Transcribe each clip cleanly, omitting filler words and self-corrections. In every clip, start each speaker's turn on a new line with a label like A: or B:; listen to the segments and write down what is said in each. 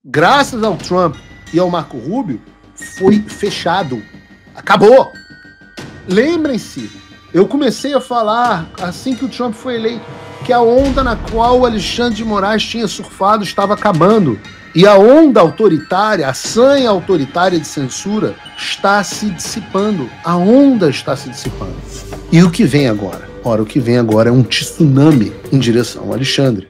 A: graças ao Trump e ao Marco Rubio, foi fechado. Acabou. Lembrem-se, eu comecei a falar, assim que o Trump foi eleito, que a onda na qual o Alexandre de Moraes tinha surfado estava acabando. E a onda autoritária, a sanha autoritária de censura está se dissipando. A onda está se dissipando. E o que vem agora? Ora, o que vem agora é um tsunami em direção ao Alexandre.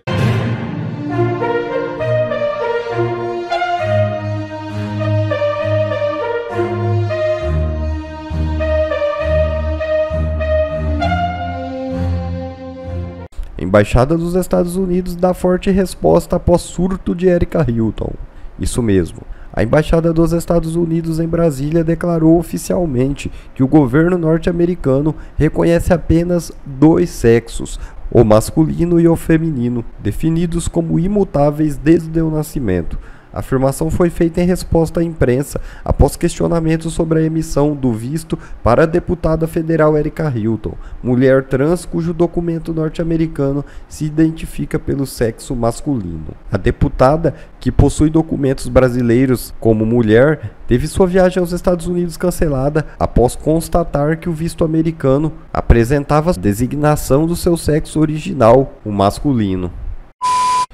B: Embaixada dos Estados Unidos dá forte resposta após surto de Erika Hilton. Isso mesmo. A Embaixada dos Estados Unidos em Brasília declarou oficialmente que o governo norte-americano reconhece apenas dois sexos, o masculino e o feminino, definidos como imutáveis desde o nascimento. A afirmação foi feita em resposta à imprensa após questionamentos sobre a emissão do visto para a deputada federal Erika Hilton, mulher trans cujo documento norte-americano se identifica pelo sexo masculino. A deputada, que possui documentos brasileiros como mulher, teve sua viagem aos Estados Unidos cancelada após constatar que o visto americano apresentava a designação do seu sexo original, o masculino.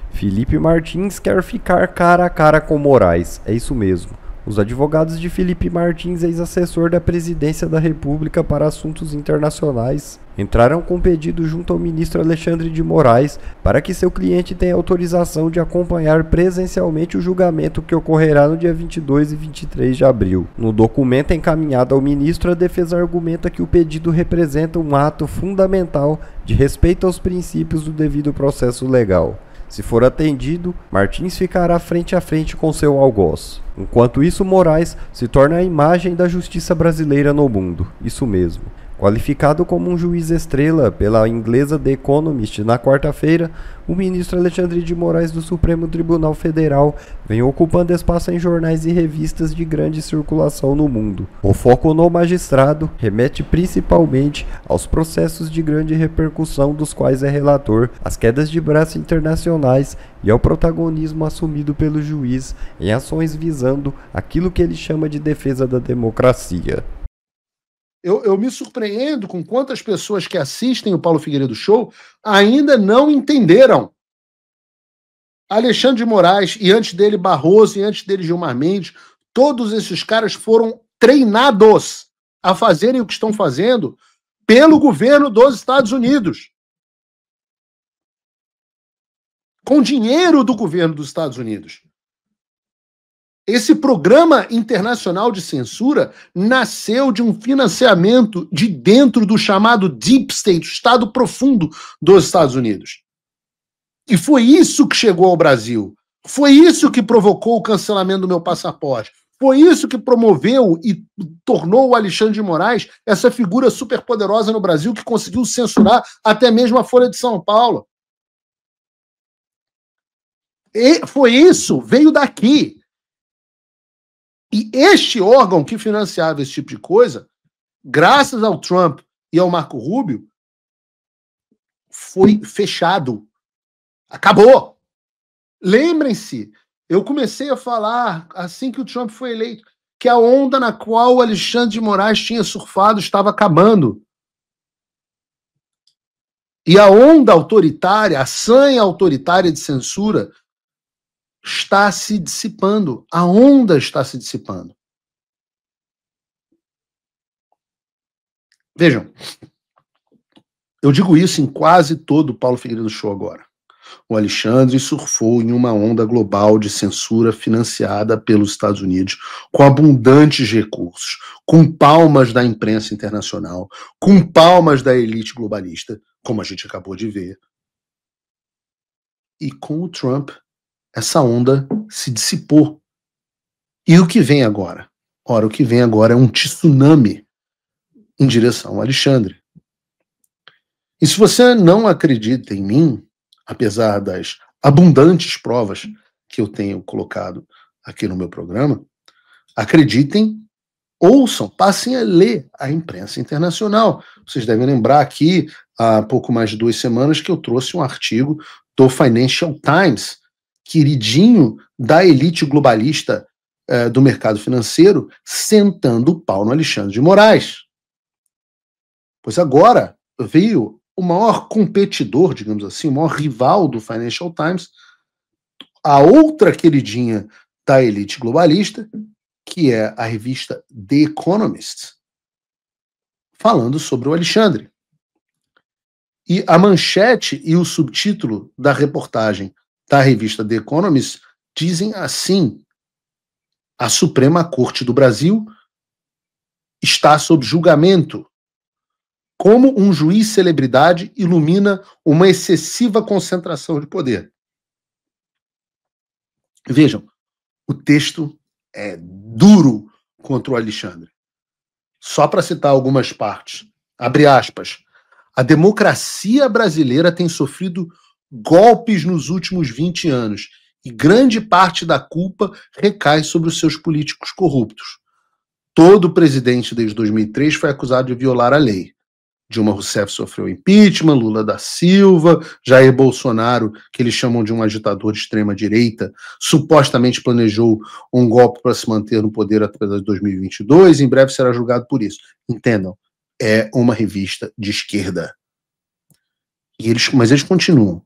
B: Felipe Martins quer ficar cara a cara com Moraes. É isso mesmo. Os advogados de Felipe Martins, ex-assessor da Presidência da República para Assuntos Internacionais, entraram com pedido junto ao ministro Alexandre de Moraes para que seu cliente tenha autorização de acompanhar presencialmente o julgamento que ocorrerá no dia 22 e 23 de abril. No documento encaminhado ao ministro, a defesa argumenta que o pedido representa um ato fundamental de respeito aos princípios do devido processo legal. Se for atendido, Martins ficará frente a frente com seu algoz. Enquanto isso, Moraes se torna a imagem da justiça brasileira no mundo. Isso mesmo. Qualificado como um juiz estrela pela inglesa The Economist na quarta-feira, o ministro Alexandre de Moraes do Supremo Tribunal Federal vem ocupando espaço em jornais e revistas de grande circulação no mundo. O foco no magistrado remete principalmente aos processos de grande repercussão dos quais é relator, às quedas de braço internacionais e ao protagonismo assumido pelo juiz em ações visando aquilo que ele chama de defesa da democracia.
A: Eu me surpreendo com quantas pessoas que assistem o Paulo Figueiredo Show ainda não entenderam. Alexandre de Moraes, e antes dele Barroso, e antes dele Gilmar Mendes, todos esses caras foram treinados a fazerem o que estão fazendo pelo governo dos Estados Unidos. Com dinheiro do governo dos Estados Unidos. Esse programa internacional de censura nasceu de um financiamento de dentro do chamado Deep State, Estado profundo dos Estados Unidos. E foi isso que chegou ao Brasil. Foi isso que provocou o cancelamento do meu passaporte. Foi isso que promoveu e tornou o Alexandre de Moraes essa figura superpoderosa no Brasil que conseguiu censurar até mesmo a Folha de São Paulo. E foi isso, veio daqui. E este órgão que financiava esse tipo de coisa, graças ao Trump e ao Marco Rubio, foi fechado. Acabou. Lembrem-se, eu comecei a falar, assim que o Trump foi eleito, que a onda na qual o Alexandre de Moraes tinha surfado estava acabando. E a onda autoritária, a sanha autoritária de censura, está se dissipando. A onda está se dissipando. Vejam, eu digo isso em quase todo o Paulo Figueiredo Show agora. O Alexandre surfou em uma onda global de censura financiada pelos Estados Unidos, com abundantes recursos, com palmas da imprensa internacional, com palmas da elite globalista, como a gente acabou de ver. E com o Trump, essa onda se dissipou. E o que vem agora? Ora, o que vem agora é um tsunami em direção ao Alexandre. E se você não acredita em mim, apesar das abundantes provas que eu tenho colocado aqui no meu programa, acreditem, ouçam, passem a ler a imprensa internacional. Vocês devem lembrar aqui, há pouco mais de 2 semanas, que eu trouxe um artigo do Financial Times, queridinho da elite globalista do mercado financeiro, sentando o pau no Alexandre de Moraes. Pois agora veio o maior competidor, digamos assim, o maior rival do Financial Times, a outra queridinha da elite globalista, que é a revista The Economist, falando sobre o Alexandre. E a manchete e o subtítulo da reportagem da revista The Economist dizem assim: a Suprema Corte do Brasil está sob julgamento. Como um juiz celebridade ilumina uma excessiva concentração de poder. Vejam, o texto é duro contra o Alexandre. Só para citar algumas partes. Abre aspas. A democracia brasileira tem sofrido golpes nos últimos 20 anos e grande parte da culpa recai sobre os seus políticos corruptos. Todo presidente desde 2003 foi acusado de violar a lei. Dilma Rousseff sofreu impeachment, Lula da Silva, Jair Bolsonaro, que eles chamam de um agitador de extrema-direita, supostamente planejou um golpe para se manter no poder até 2022, em breve será julgado por isso. Entendam, é uma revista de esquerda. Mas eles continuam.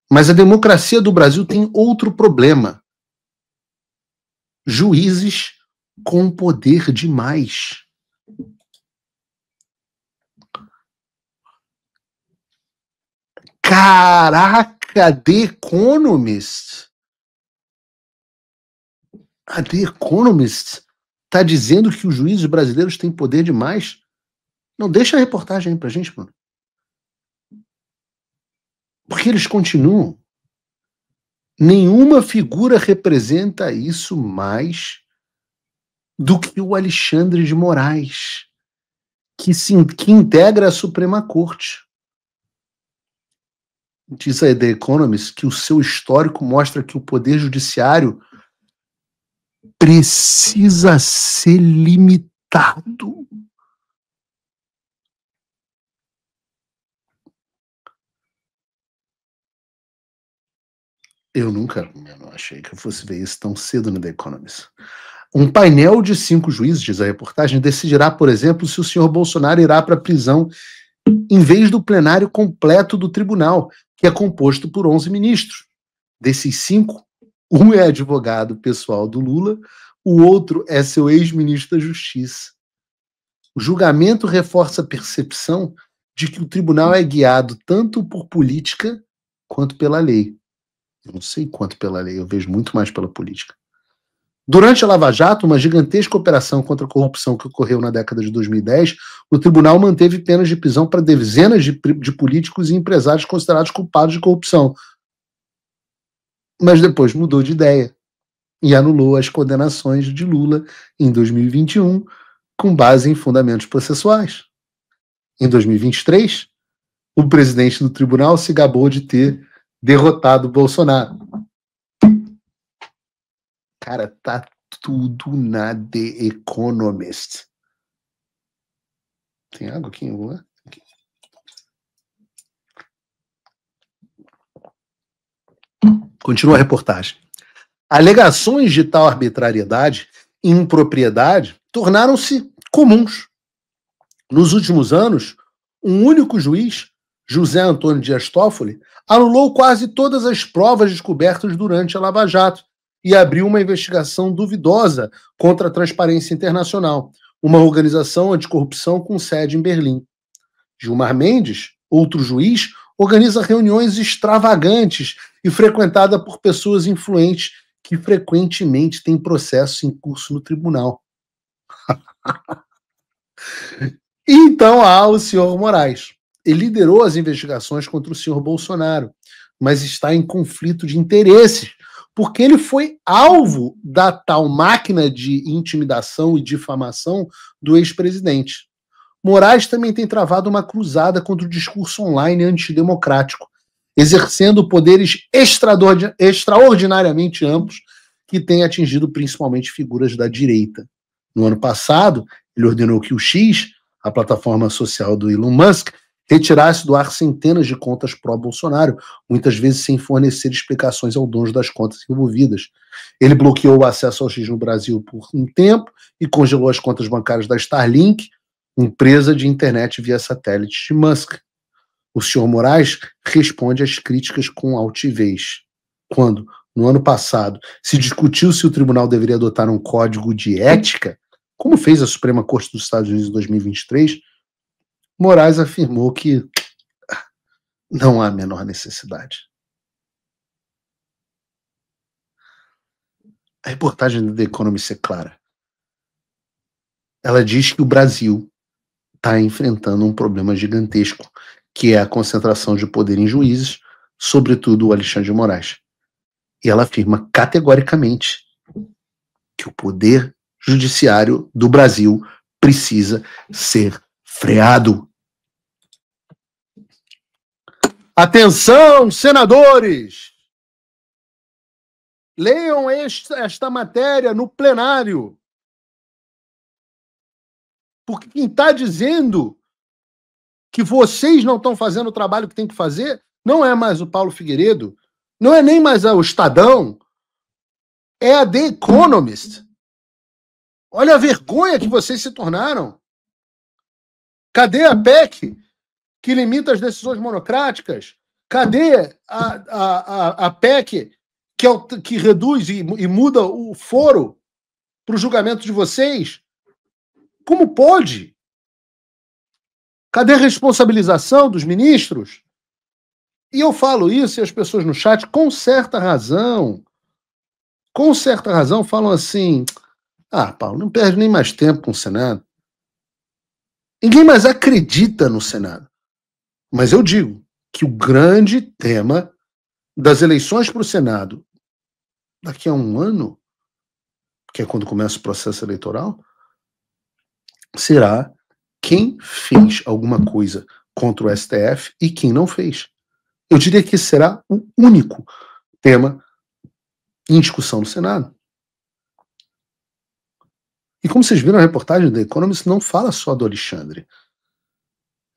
A: Mas a democracia do Brasil tem outro problema. Juízes com poder demais. Caraca, The Economist. A The Economist está dizendo que os juízes brasileiros têm poder demais? Não, deixa a reportagem aí pra gente, mano. Porque eles continuam. Nenhuma figura representa isso mais do que o Alexandre de Moraes, que integra a Suprema Corte. Diz a The Economist que o seu histórico mostra que o poder judiciário precisa ser limitado. Eu não achei que eu fosse ver isso tão cedo no The Economist. Um painel de 5 juízes, diz a reportagem, decidirá, por exemplo, se o senhor Bolsonaro irá para a prisão em vez do plenário completo do tribunal, que é composto por 11 ministros. Desses 5, um é advogado pessoal do Lula, o outro é seu ex-ministro da Justiça. O julgamento reforça a percepção de que o tribunal é guiado tanto por política quanto pela lei. Eu não sei quanto pela lei, eu vejo muito mais pela política. Durante a Lava Jato, uma gigantesca operação contra a corrupção que ocorreu na década de 2010, o tribunal manteve penas de prisão para dezenas de políticos e empresários considerados culpados de corrupção. Mas depois mudou de ideia e anulou as condenações de Lula em 2021 com base em fundamentos processuais. Em 2023, o presidente do tribunal se gabou de ter derrotado Bolsonaro. Cara, tá tudo na The Economist. Tem água aqui em algum lugar? Aqui. Continua a reportagem. Alegações de tal arbitrariedade e impropriedade tornaram-se comuns. Nos últimos anos, um único juiz, José Antônio Dias Toffoli, anulou quase todas as provas descobertas durante a Lava Jato e abriu uma investigação duvidosa contra a Transparência Internacional, uma organização anticorrupção com sede em Berlim. Gilmar Mendes, outro juiz, organiza reuniões extravagantes e frequentada por pessoas influentes que frequentemente têm processos em curso no tribunal. E então há o senhor Moraes. Ele liderou as investigações contra o senhor Bolsonaro, mas está em conflito de interesses, porque ele foi alvo da tal máquina de intimidação e difamação do ex-presidente. Moraes também tem travado uma cruzada contra o discurso online antidemocrático, exercendo poderes extraordinariamente amplos que têm atingido principalmente figuras da direita. No ano passado, ele ordenou que o X, a plataforma social do Elon Musk, retirasse do ar centenas de contas pró-Bolsonaro, muitas vezes sem fornecer explicações ao dono das contas envolvidas. Ele bloqueou o acesso ao X no Brasil por um tempo e congelou as contas bancárias da Starlink, empresa de internet via satélite de Musk. O senhor Moraes responde às críticas com altivez. Quando, no ano passado, se discutiu se o tribunal deveria adotar um código de ética, como fez a Suprema Corte dos Estados Unidos em 2023, Moraes afirmou que não há a menor necessidade. A reportagem do The Economist é clara. Ela diz que o Brasil está enfrentando um problema gigantesco, que é a concentração de poder em juízes, sobretudo o Alexandre de Moraes. E ela afirma categoricamente que o poder judiciário do Brasil precisa ser freado. Atenção, senadores! Leiam esta matéria no plenário. Porque quem está dizendo que vocês não estão fazendo o trabalho que tem que fazer não é mais o Paulo Figueiredo, não é nem mais o Estadão, é a The Economist. Olha a vergonha que vocês se tornaram. Cadê a PEC que limita as decisões monocráticas? Cadê a PEC que reduz e muda o foro para o julgamento de vocês? Como pode? Cadê a responsabilização dos ministros? E eu falo isso e as pessoas no chat, com certa razão, falam assim: ah, Paulo, não perde nem mais tempo com o Senado. Ninguém mais acredita no Senado. Mas eu digo que o grande tema das eleições para o Senado daqui a um ano, que é quando começa o processo eleitoral, será quem fez alguma coisa contra o STF e quem não fez. Eu diria que esse será o único tema em discussão no Senado. E como vocês viram, a reportagem da Economist não fala só do Alexandre.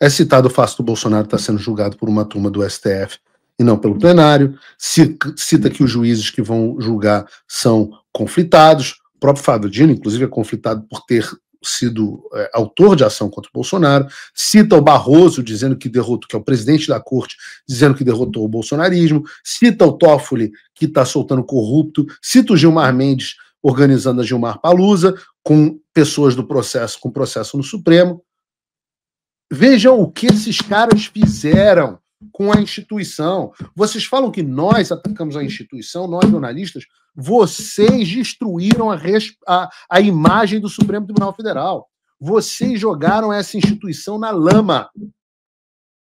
A: É citado o fato do Bolsonaro estar sendo julgado por uma turma do STF e não pelo plenário. Cita que os juízes que vão julgar são conflitados. O próprio Fábio Dino, inclusive, é conflitado por ter sido autor de ação contra o Bolsonaro. Cita o Barroso dizendo que derrotou, que é o presidente da corte, dizendo que derrotou o bolsonarismo. Cita o Toffoli, que está soltando corrupto. Cita o Gilmar Mendes organizando a Gilmar Palusa, com pessoas do processo, com processo no Supremo. Vejam o que esses caras fizeram com a instituição. Vocês falam que nós atacamos a instituição, nós jornalistas, vocês destruíram a imagem do Supremo Tribunal Federal. Vocês jogaram essa instituição na lama.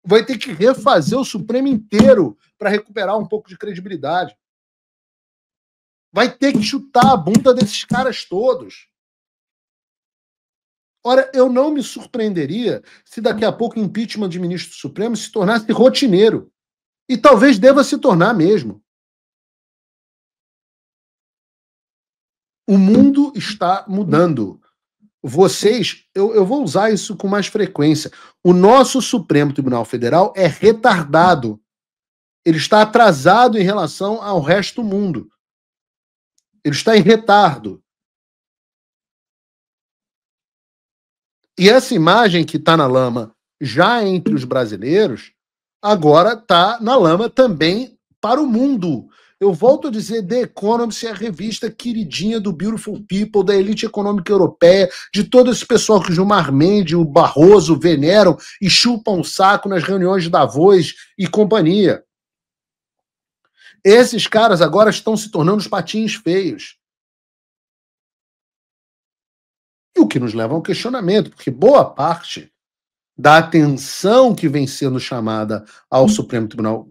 A: Vai ter que refazer o Supremo inteiro para recuperar um pouco de credibilidade. Vai ter que chutar a bunda desses caras todos. Ora, eu não me surpreenderia se daqui a pouco o impeachment de ministro do Supremo se tornasse rotineiro. E talvez deva se tornar mesmo. O mundo está mudando. Vocês, eu vou usar isso com mais frequência. O nosso Supremo Tribunal Federal é retardado. Ele está atrasado em relação ao resto do mundo. Ele está em retardo. E essa imagem que está na lama já entre os brasileiros, agora está na lama também para o mundo. Eu volto a dizer, The Economist é a revista queridinha do Beautiful People, da elite econômica europeia, de todo esse pessoal que o Gilmar Mendes, o Barroso veneram e chupam o saco nas reuniões de Davos e companhia. Esses caras agora estão se tornando os patinhos feios. E o que nos leva a um questionamento, porque boa parte da atenção que vem sendo chamada ao Supremo Tribunal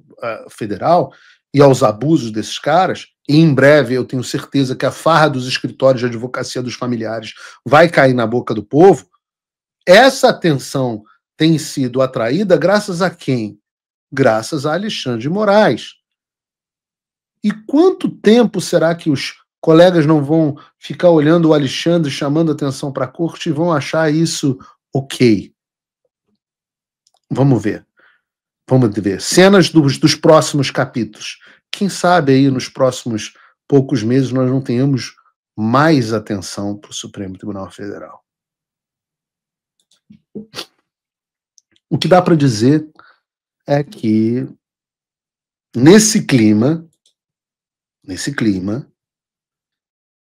A: Federal e aos abusos desses caras, e em breve eu tenho certeza que a farra dos escritórios de advocacia dos familiares vai cair na boca do povo, essa atenção tem sido atraída graças a quem? Graças a Alexandre de Moraes. E quanto tempo será que os colegas não vão ficar olhando o Alexandre, chamando atenção para a corte e vão achar isso ok? Vamos ver. Vamos ver. Cenas dos próximos capítulos. Quem sabe aí nos próximos poucos meses nós não tenhamos mais atenção para o Supremo Tribunal Federal. O que dá para dizer é que nesse clima,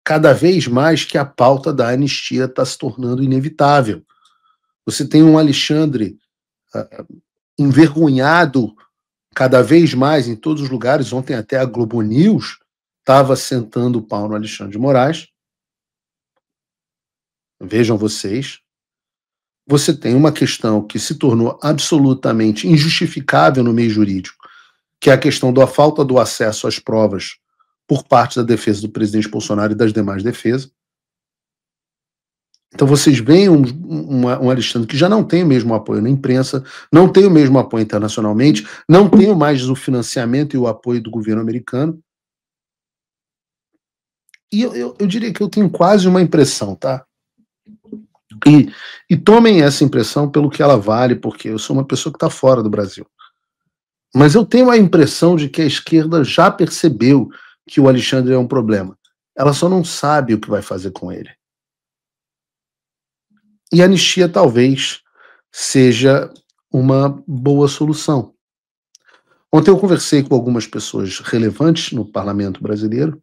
A: cada vez mais que a pauta da anistia está se tornando inevitável. Você tem um Alexandre envergonhado cada vez mais em todos os lugares. Ontem até a Globo News estava sentando o pau no Alexandre de Moraes. Vejam vocês. Você tem uma questão que se tornou absolutamente injustificável no meio jurídico, que é a questão da falta do acesso às provas por parte da defesa do presidente Bolsonaro e das demais defesas. Então vocês veem um Alexandre que já não tem o mesmo apoio na imprensa, não tem o mesmo apoio internacionalmente, não tem mais o financiamento e o apoio do governo americano. E eu diria que eu tenho quase uma impressão, tá? E tomem essa impressão pelo que ela vale, porque eu sou uma pessoa que está fora do Brasil. Mas eu tenho a impressão de que a esquerda já percebeu que o Alexandre é um problema. Ela só não sabe o que vai fazer com ele. E a anistia talvez seja uma boa solução. Ontem eu conversei com algumas pessoas relevantes no parlamento brasileiro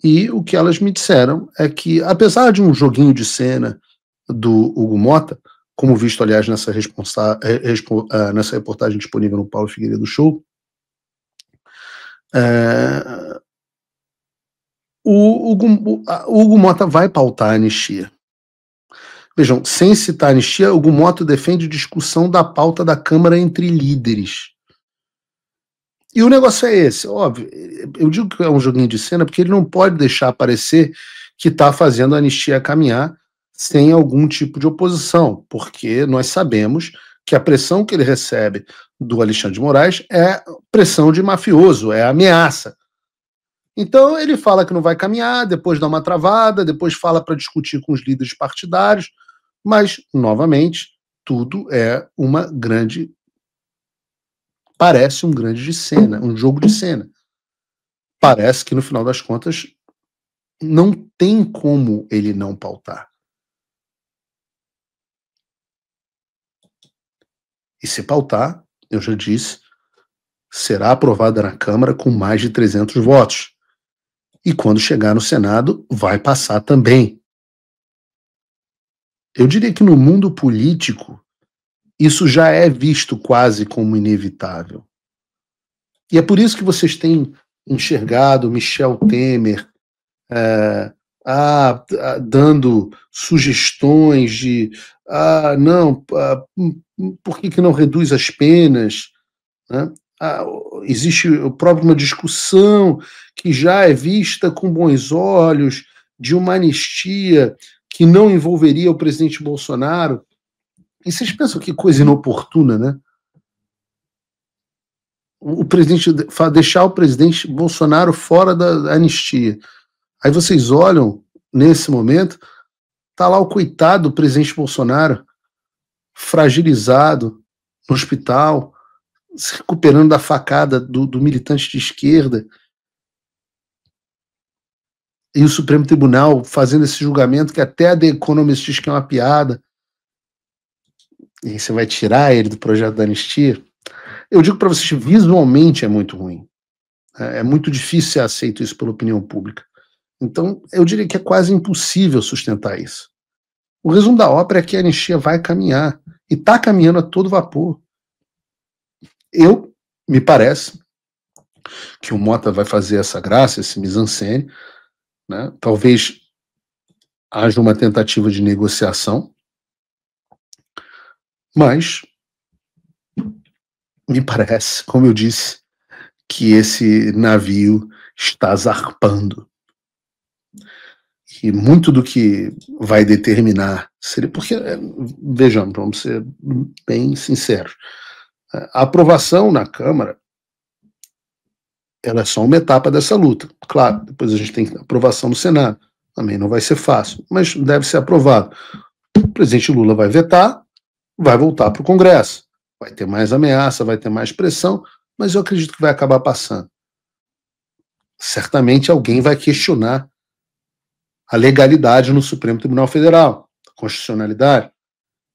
A: e o que elas me disseram é que, apesar de um joguinho de cena do Hugo Mota, como visto, aliás, nessa reportagem disponível no Paulo Figueiredo Show, o Hugo Mota vai pautar a anistia. Vejam, sem citar a anistia, Hugo Mota defende discussão da pauta da Câmara entre líderes. E o negócio é esse, óbvio, eu digo que é um joguinho de cena porque ele não pode deixar parecer que está fazendo a anistia caminhar sem algum tipo de oposição, porque nós sabemos que a pressão que ele recebe do Alexandre de Moraes é pressão de mafioso, é ameaça. Então ele fala que não vai caminhar, depois dá uma travada, depois fala para discutir com os líderes partidários, mas, novamente, tudo é uma grande... Parece um grande de cena, um jogo de cena. Parece que, no final das contas, não tem como ele não pautar. E se pautar, eu já disse, será aprovada na Câmara com mais de 300 votos. E quando chegar no Senado, vai passar também. Eu diria que no mundo político, isso já é visto quase como inevitável. E é por isso que vocês têm enxergado Michel Temer dando sugestões de por que não reduz as penas? Né? Existe próprio uma discussão que já é vista com bons olhos de uma anistia que não envolveria o presidente Bolsonaro. E vocês pensam que coisa inoportuna, né? O presidente deixar o presidente Bolsonaro fora da anistia. Aí vocês olham, nesse momento, tá lá o coitado do presidente Bolsonaro, fragilizado, no hospital, se recuperando da facada do militante de esquerda. E o Supremo Tribunal fazendo esse julgamento que até a The Economist diz que é uma piada. E você vai tirar ele do projeto da anistia? Eu digo para vocês, visualmente é muito ruim. É muito difícil ser aceito isso pela opinião pública. Então, eu diria que é quase impossível sustentar isso. O resumo da ópera é que a anistia vai caminhar. E está caminhando a todo vapor. Me parece que o Mota vai fazer essa graça, esse mise-en-scène, né? Talvez haja uma tentativa de negociação, mas me parece, como eu disse, que esse navio está zarpando. E muito do que vai determinar seria... Porque, vejamos, vamos ser bem sinceros, a aprovação na Câmara ela é só uma etapa dessa luta. Claro, depois a gente tem aprovação no Senado. Também não vai ser fácil, mas deve ser aprovado. O presidente Lula vai vetar, vai voltar para o Congresso. vai ter mais ameaça, vai ter mais pressão, mas eu acredito que vai acabar passando. Certamente alguém vai questionar a legalidade no Supremo Tribunal Federal, a constitucionalidade,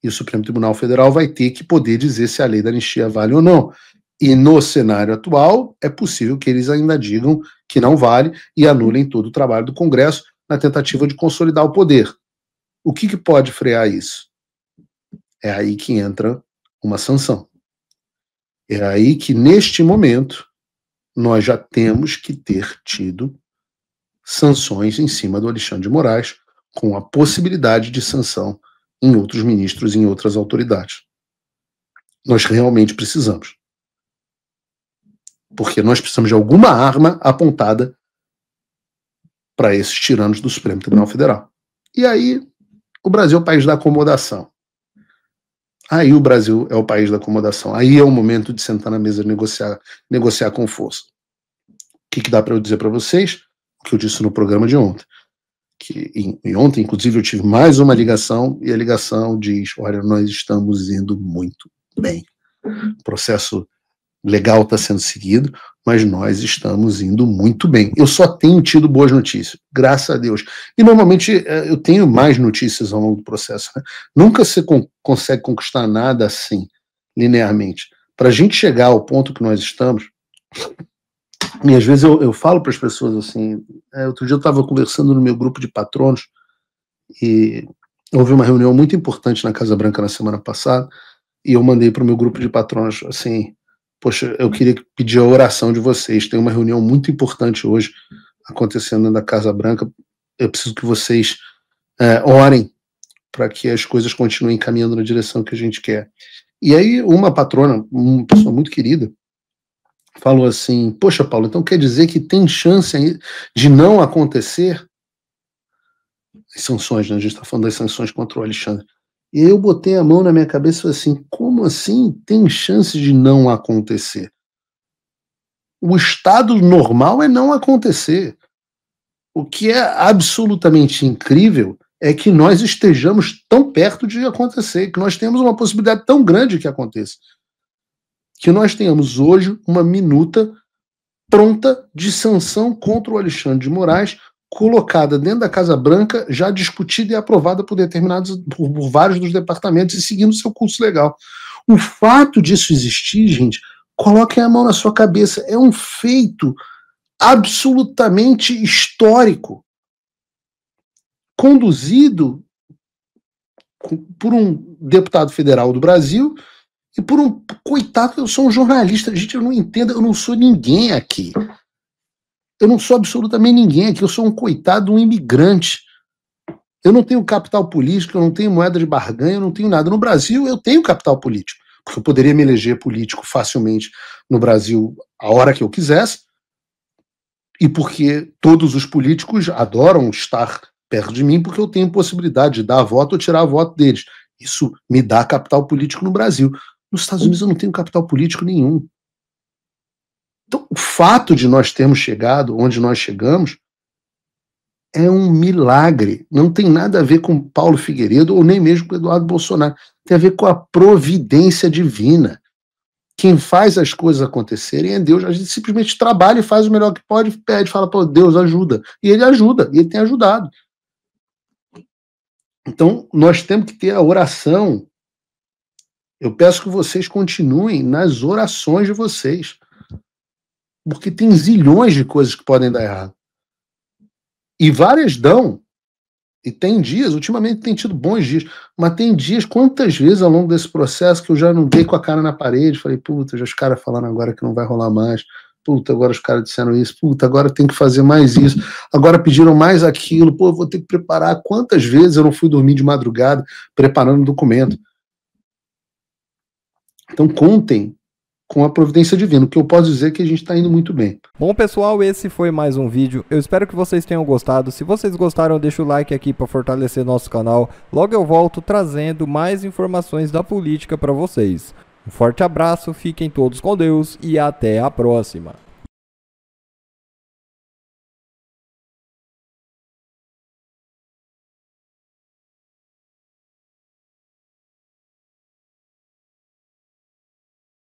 A: e o Supremo Tribunal Federal vai ter que poder dizer se a lei da anistia vale ou não. E no cenário atual, é possível que eles ainda digam que não vale e anulem todo o trabalho do Congresso na tentativa de consolidar o poder. O que pode frear isso? É aí que entra uma sanção. É aí que, neste momento, nós já temos que ter tido sanções em cima do Alexandre de Moraes, com a possibilidade de sanção em outros ministros e em outras autoridades. Nós realmente precisamos. Porque nós precisamos de alguma arma apontada para esses tiranos do Supremo Tribunal Federal. E aí, o Brasil é o país da acomodação. Aí o Brasil é o país da acomodação. Aí é o momento de sentar na mesa e negociar com força. O que dá para eu dizer para vocês? O que eu disse no programa de ontem. E ontem, inclusive, eu tive mais uma ligação, e a ligação diz: olha, nós estamos indo muito bem. O processo legal está sendo seguido, mas nós estamos indo muito bem. Eu só tenho tido boas notícias, graças a Deus. E normalmente eu tenho mais notícias ao longo do processo. Né? Nunca se consegue conquistar nada assim, linearmente. Para a gente chegar ao ponto que nós estamos, e às vezes eu falo para as pessoas assim, outro dia eu estava conversando no meu grupo de patronos, e houve uma reunião muito importante na Casa Branca na semana passada, e eu mandei para o meu grupo de patronos assim: poxa, eu queria pedir a oração de vocês, tem uma reunião muito importante hoje acontecendo na Casa Branca, eu preciso que vocês orem para que as coisas continuem caminhando na direção que a gente quer. E aí uma patrona, uma pessoa muito querida, falou assim: poxa, Paulo, então quer dizer que tem chance de não acontecer as sanções, né? A gente está falando das sanções contra o Alexandre. E eu botei a mão na minha cabeça e falei assim: como assim tem chance de não acontecer? O estado normal é não acontecer. O que é absolutamente incrível é que nós estejamos tão perto de acontecer, que nós temos uma possibilidade tão grande que aconteça. Que nós tenhamos hoje uma minuta pronta de sanção contra o Alexandre de Moraes, colocada dentro da Casa Branca, já discutida e aprovada por vários dos departamentos e seguindo seu curso legal. O fato disso existir, gente, coloquem a mão na sua cabeça, é um feito absolutamente histórico, conduzido por um deputado federal do Brasil e por um coitado. Eu sou um jornalista, gente, eu não entendo, eu não sou ninguém aqui. Eu não sou absolutamente ninguém aqui, eu sou um coitado, um imigrante. Eu não tenho capital político, eu não tenho moeda de barganha, eu não tenho nada. No Brasil, eu tenho capital político, porque eu poderia me eleger político facilmente no Brasil a hora que eu quisesse, e porque todos os políticos adoram estar perto de mim, porque eu tenho possibilidade de dar voto ou tirar voto deles. Isso me dá capital político no Brasil. Nos Estados Unidos eu não tenho capital político nenhum. Então, o fato de nós termos chegado onde nós chegamos é um milagre. Não tem nada a ver com Paulo Figueiredo ou nem mesmo com Eduardo Bolsonaro. Tem a ver com a providência divina. Quem faz as coisas acontecerem é Deus. A gente simplesmente trabalha e faz o melhor que pode, pede, fala, pô, Deus ajuda. E ele ajuda, e ele tem ajudado. Então, nós temos que ter a oração. Eu peço que vocês continuem nas orações de vocês. Porque tem zilhões de coisas que podem dar errado. E várias dão. E tem dias, ultimamente tem tido bons dias, mas tem dias, quantas vezes ao longo desse processo que eu já não dei com a cara na parede, falei, puta, já os caras falando agora que não vai rolar mais, puta, agora os caras disseram isso, puta, agora tem que fazer mais isso, agora pediram mais aquilo, pô, vou ter que preparar. Quantas vezes eu não fui dormir de madrugada preparando um documento? Então contem com a providência divina. O que eu posso dizer é que a gente está indo muito bem.
B: Bom, pessoal, esse foi mais um vídeo. Eu espero que vocês tenham gostado. Se vocês gostaram, deixa o like aqui para fortalecer nosso canal. Logo eu volto trazendo mais informações da política para vocês. Um forte abraço, fiquem todos com Deus e até a próxima.